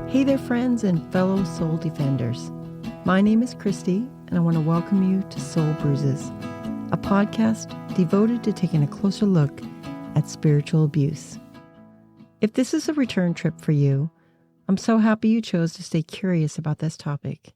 Hey there, friends and fellow soul defenders. My name is Christy, and I want to welcome you to Soul Bruises, a podcast devoted to taking a closer look at spiritual abuse. If this is a return trip for you, I'm so happy you chose to stay curious about this topic.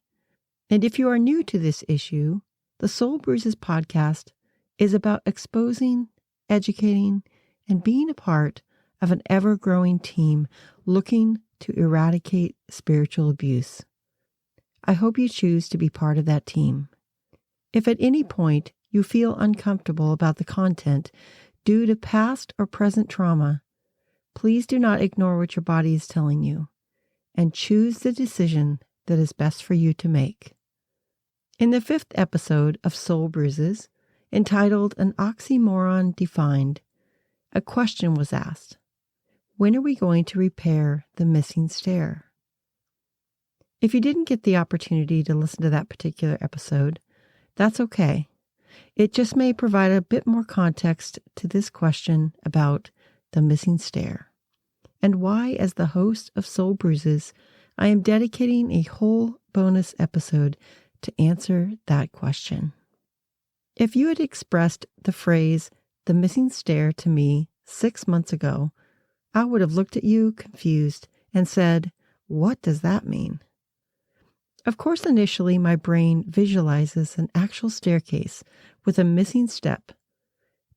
And if you are new to this issue, the Soul Bruises podcast is about exposing, educating, and being a part of an ever-growing team looking to eradicate spiritual abuse. I hope you choose to be part of that team. If at any point you feel uncomfortable about the content due to past or present trauma, please do not ignore what your body is telling you and choose the decision that is best for you to make. In the 5th episode of Soul Bruises, entitled An Oxymoron Defined, a question was asked. When are we going to repair the missing stair? If you didn't get the opportunity to listen to that particular episode, that's okay. It just may provide a bit more context to this question about the missing stair, and why, as the host of Soul Bruises, I am dedicating a whole bonus episode to answer that question. If you had expressed the phrase, the missing stair, to me 6 months ago, I would have looked at you confused and said, what does that mean? Of course, initially my brain visualizes an actual staircase with a missing step,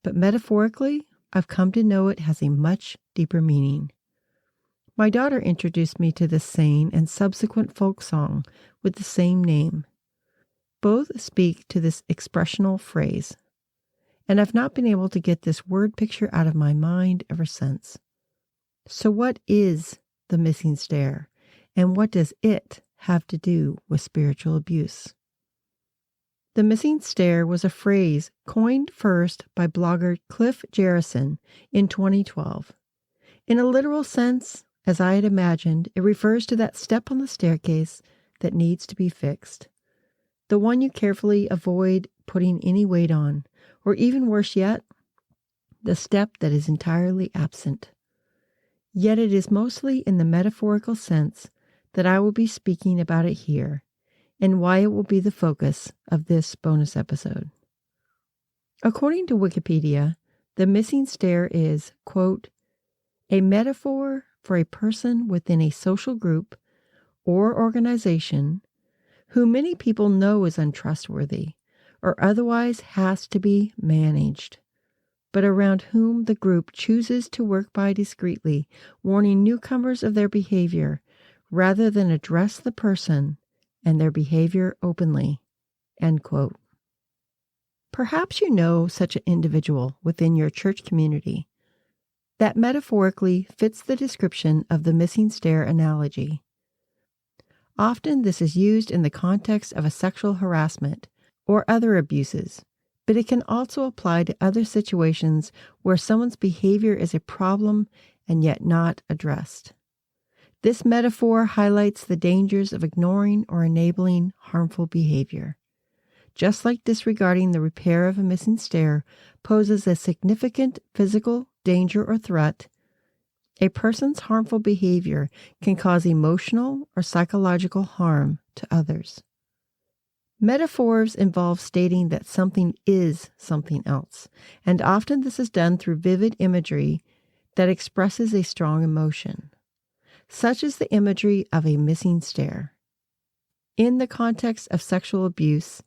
but metaphorically, I've come to know it has a much deeper meaning. My daughter introduced me to this saying and subsequent folk song with the same name. Both speak to this expressional phrase, and I've not been able to get this word picture out of my mind ever since. So what is the missing stair, and what does it have to do with spiritual abuse? The missing stair was a phrase coined first by blogger Cliff Jerrison in 2012. In a literal sense, as I had imagined, it refers to that step on the staircase that needs to be fixed. The one you carefully avoid putting any weight on, or even worse yet, the step that is entirely absent. Yet it is mostly in the metaphorical sense that I will be speaking about it here, and why it will be the focus of this bonus episode. According to Wikipedia, the missing stair is, quote, a metaphor for a person within a social group or organization who many people know is untrustworthy or otherwise has to be managed, but around whom the group chooses to work by discreetly, warning newcomers of their behavior, rather than address the person and their behavior openly. End quote. Perhaps you know such an individual within your church community that metaphorically fits the description of the missing stair analogy. Often this is used in the context of a sexual harassment or other abuses, but it can also apply to other situations where someone's behavior is a problem and yet not addressed. This metaphor highlights the dangers of ignoring or enabling harmful behavior. Just like disregarding the repair of a missing stair poses a significant physical danger or threat, a person's harmful behavior can cause emotional or psychological harm to others. Metaphors involve stating that something is something else, and often this is done through vivid imagery that expresses a strong emotion, such as the imagery of a missing stair. In the context of sexual abuse,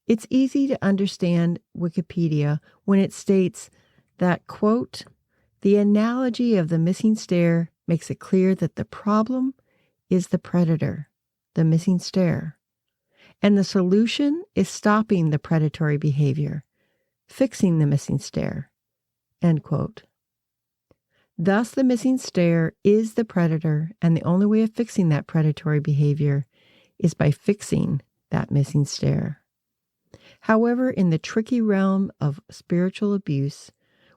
it's easy to understand Wikipedia when it states that, quote, the analogy of the missing stair makes it clear that the problem is the predator, the missing stair, and the solution is stopping the predatory behavior, fixing the missing stair, end quote. Thus, the missing stair is the predator, and the only way of fixing that predatory behavior is by fixing that missing stair. However, in the tricky realm of spiritual abuse,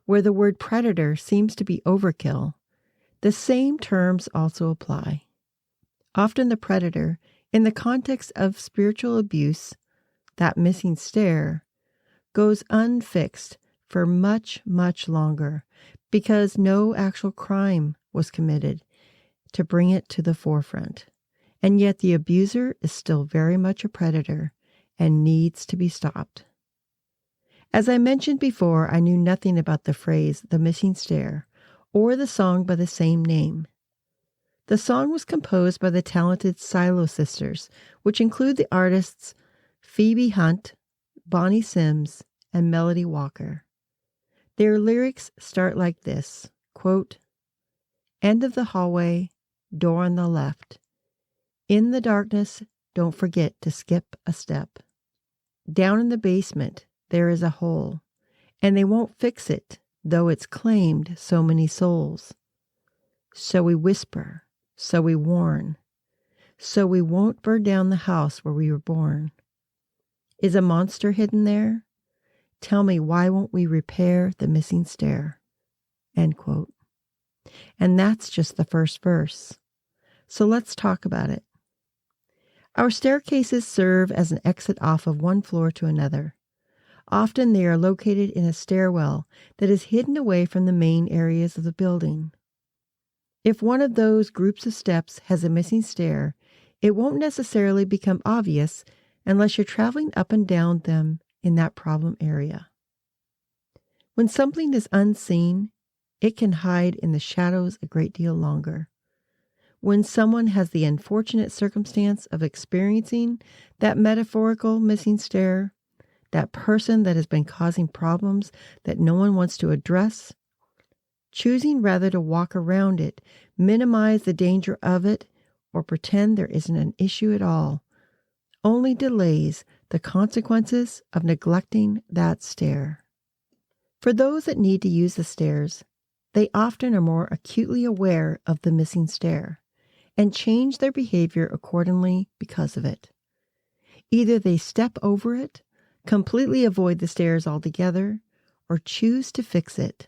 where the word predator seems to be overkill, the same terms also apply. Often the predator, in the context of spiritual abuse, that missing stair, goes unfixed for much, much longer because no actual crime was committed to bring it to the forefront. and yet the abuser is still very much a predator and needs to be stopped. As I mentioned before, I knew nothing about the phrase "the missing stair" or the song by the same name. The song was composed by the talented Silo sisters, which include the artists Phoebe Hunt, Bonnie Sims, and Melody Walker. Their lyrics start like this, quote, "End of the hallway, door on the left. In the darkness, don't forget to skip a step. Down in the basement, there is a hole, and they won't fix it, though it's claimed so many souls. So we whisper, so we warn, so we won't burn down the house where we were born. Is a monster hidden there? Tell me, why won't we repair the missing stair?" End quote. And that's just the first verse. So let's talk about it. Our staircases serve as an exit off of one floor to another. Often they are located in a stairwell that is hidden away from the main areas of the building. If one of those groups of steps has a missing stair, it won't necessarily become obvious unless you're traveling up and down them in that problem area. When something is unseen, it can hide in the shadows a great deal longer. When someone has the unfortunate circumstance of experiencing that metaphorical missing stair, that person that has been causing problems that no one wants to address, choosing rather to walk around it, minimize the danger of it, or pretend there isn't an issue at all, only delays the consequences of neglecting that stair. For those that need to use the stairs, they often are more acutely aware of the missing stair and change their behavior accordingly because of it. Either they step over it, completely avoid the stairs altogether, or choose to fix it.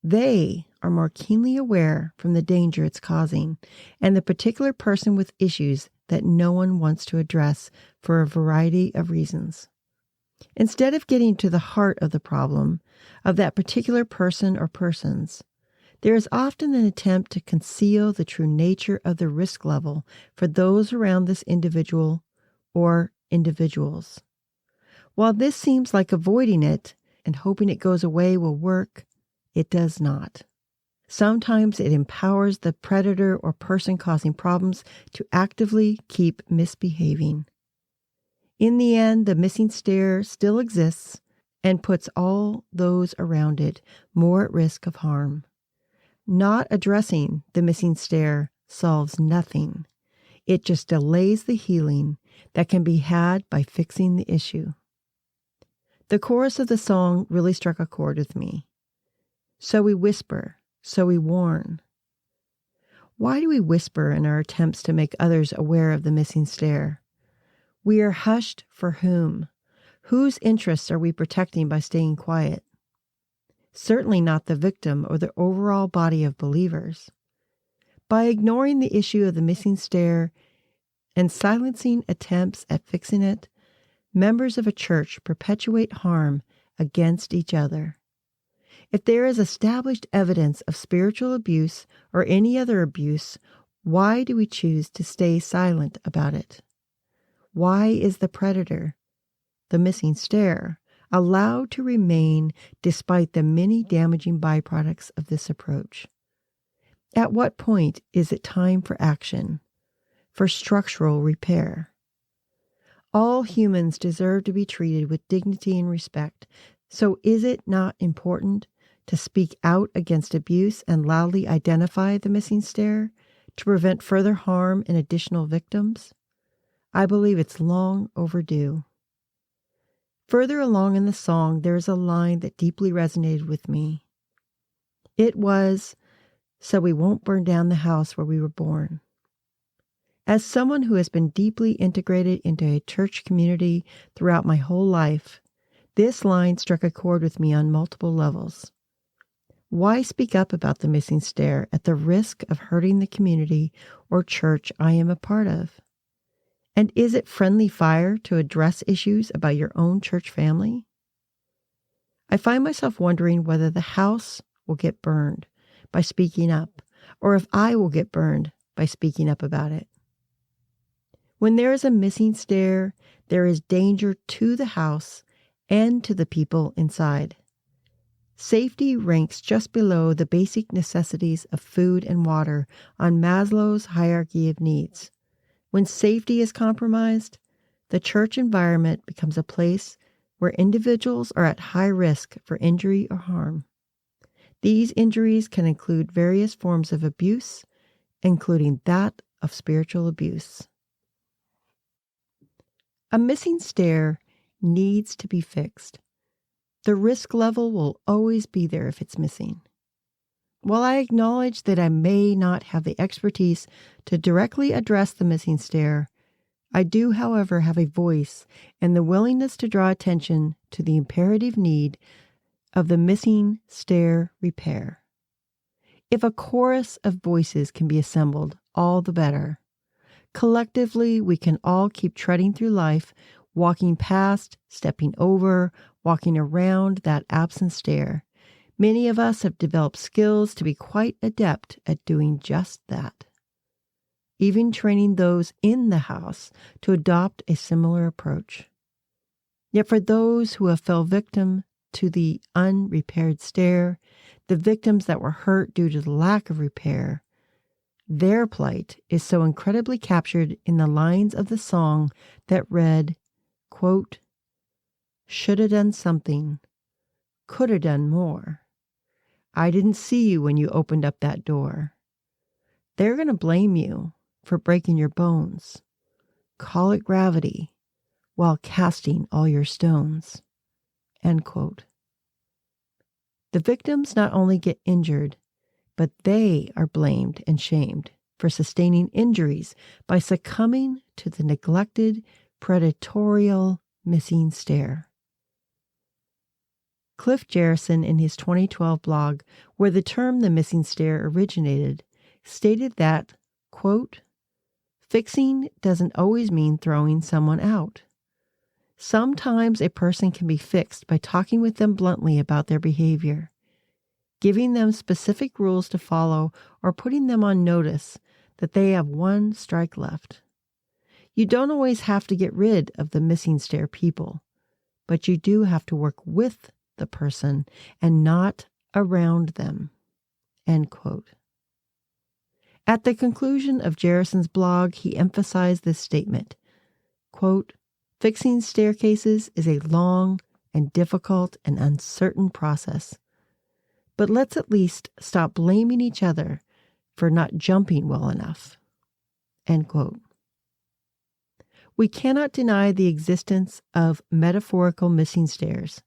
They are more keenly aware from the danger it's causing and the particular person with issues that no one wants to address for a variety of reasons. Instead of getting to the heart of the problem of that particular person or persons, there is often an attempt to conceal the true nature of the risk level for those around this individual or individuals. While this seems like avoiding it and hoping it goes away will work, it does not. Sometimes it empowers the predator or person causing problems to actively keep misbehaving. In the end, the missing stair still exists and puts all those around it more at risk of harm. Not addressing the missing stair solves nothing. It just delays the healing that can be had by fixing the issue. The chorus of the song really struck a chord with me. So we whisper, so we warn. Why do we whisper in our attempts to make others aware of the missing stair? We are hushed for whom? Whose interests are we protecting by staying quiet? Certainly not the victim or the overall body of believers. By ignoring the issue of the missing stair and silencing attempts at fixing it, members of a church perpetuate harm against each other. If there is established evidence of spiritual abuse or any other abuse, why do we choose to stay silent about it? Why is the predator, the missing stair, allowed to remain despite the many damaging byproducts of this approach? At what point is it time for action, for structural repair? All humans deserve to be treated with dignity and respect, so is it not important to speak out against abuse and loudly identify the missing stair to prevent further harm and additional victims? I believe it's long overdue. Further along in the song, there is a line that deeply resonated with me. It was, "So we won't burn down the house where we were born." As someone who has been deeply integrated into a church community throughout my whole life, this line struck a chord with me on multiple levels. Why speak up about the missing stair at the risk of hurting the community or church I am a part of? And is it friendly fire to address issues about your own church family? I find myself wondering whether the house will get burned by speaking up, or if I will get burned by speaking up about it. When there is a missing stair, there is danger to the house and to the people inside. Safety ranks just below the basic necessities of food and water on Maslow's hierarchy of needs. When safety is compromised, the church environment becomes a place where individuals are at high risk for injury or harm. These injuries can include various forms of abuse, including that of spiritual abuse. A missing stair needs to be fixed. The risk level will always be there if it's missing. While I acknowledge that I may not have the expertise to directly address the missing stair, I do, however, have a voice and the willingness to draw attention to the imperative need of the missing stair repair. If a chorus of voices can be assembled, all the better. Collectively, we can all keep treading through life, walking past, stepping over, walking around that absent stair. Many of us have developed skills to be quite adept at doing just that. Even training those in the house to adopt a similar approach. Yet for those who have fell victim to the unrepaired stair, the victims that were hurt due to the lack of repair, their plight is so incredibly captured in the lines of the song that read, quote, "Shoulda done something, coulda done more. I didn't see you when you opened up that door. They're going to blame you for breaking your bones. Call it gravity while casting all your stones." End quote. The victims not only get injured, but they are blamed and shamed for sustaining injuries by succumbing to the neglected, predatorial missing stair. Cliff Jerrison, in his 2012 blog, where the term the missing stair originated, stated that, quote, "Fixing doesn't always mean throwing someone out. Sometimes a person can be fixed by talking with them bluntly about their behavior, giving them specific rules to follow, or putting them on notice that they have one strike left. You don't always have to get rid of the missing stair people, but you do have to work with the person and not around them." End quote. At the conclusion of Jerrison's blog, he emphasized this statement, quote, "Fixing staircases is a long and difficult and uncertain process. But let's at least stop blaming each other for not jumping well enough." End quote. We cannot deny the existence of metaphorical missing stairs.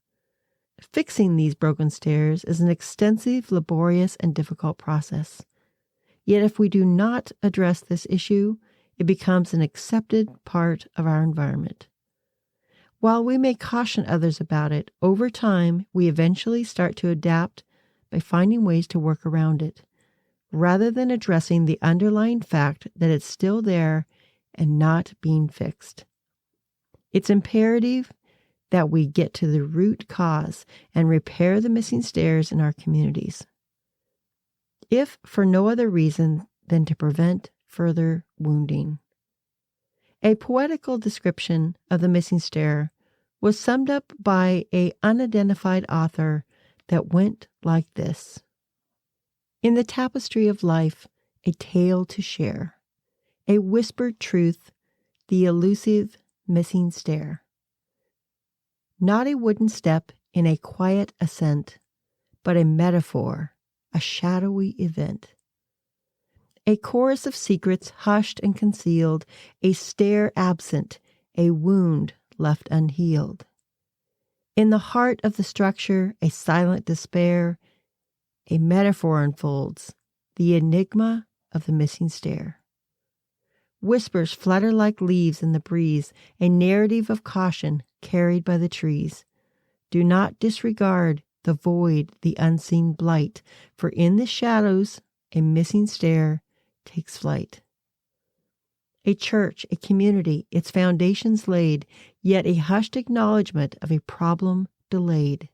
Fixing these broken stairs is an extensive, laborious, and difficult process. Yet if we do not address this issue, it becomes an accepted part of our environment. While we may caution others about it, over time we eventually start to adapt by finding ways to work around it, rather than addressing the underlying fact that it's still there and not being fixed. It's imperative that we get to the root cause and repair the missing stairs in our communities, if for no other reason than to prevent further wounding. A poetical description of the missing stair was summed up by an unidentified author that went like this: "In the tapestry of life, a tale to share, a whispered truth, the elusive missing stair. Not a wooden step in a quiet ascent, but a metaphor, a shadowy event. A chorus of secrets hushed and concealed, a stair absent, a wound left unhealed. In the heart of the structure, a silent despair, a metaphor unfolds, the enigma of the missing stair. Whispers flutter like leaves in the breeze, a narrative of caution carried by the trees. Do not disregard the void, the unseen blight, for in the shadows a missing stair takes flight. A church, a community, its foundations laid, yet a hushed acknowledgement of a problem delayed.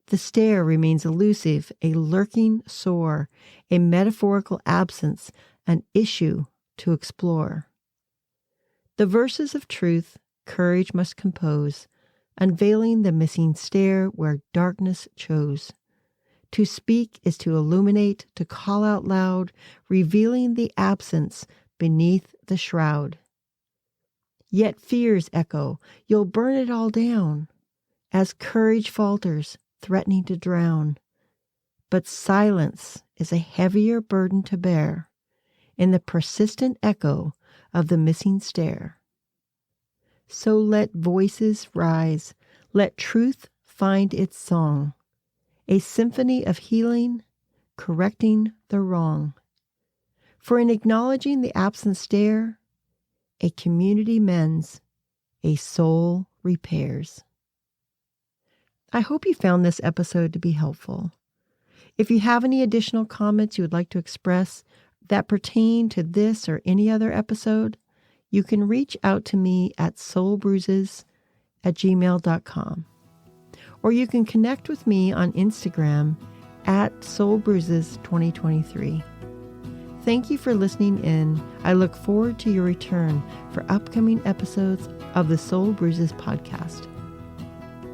The stair remains elusive, a lurking sore, a metaphorical absence, an issue to explore. The verses of truth courage must compose, unveiling the missing stair where darkness chose. To speak is to illuminate, to call out loud, revealing the absence beneath the shroud. Yet fears echo, you'll burn it all down, as courage falters, threatening to drown. But silence is a heavier burden to bear in the persistent echo of the missing stair. So let voices rise, let truth find its song, a symphony of healing, correcting the wrong. For in acknowledging the absent stair, a community mends, a soul repairs. I hope you found this episode to be helpful. If you have any additional comments you would like to express that pertain to this or any other episode, you can reach out to me at soulbruises@gmail.com. Or you can connect with me on Instagram at soulbruises2023. Thank you for listening in. I look forward to your return for upcoming episodes of the Soul Bruises podcast.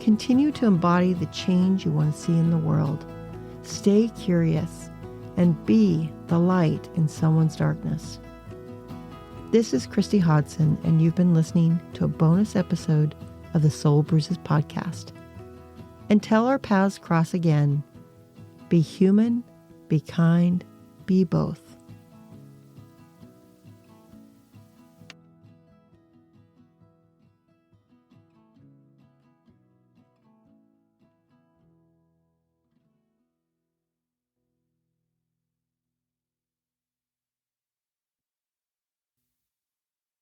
Continue to embody the change you want to see in the world. Stay curious and be the light in someone's darkness. This is Christy Hodson, and you've been listening to a bonus episode of the Soul Bruises podcast. Until our paths cross again, be human, be kind, be both.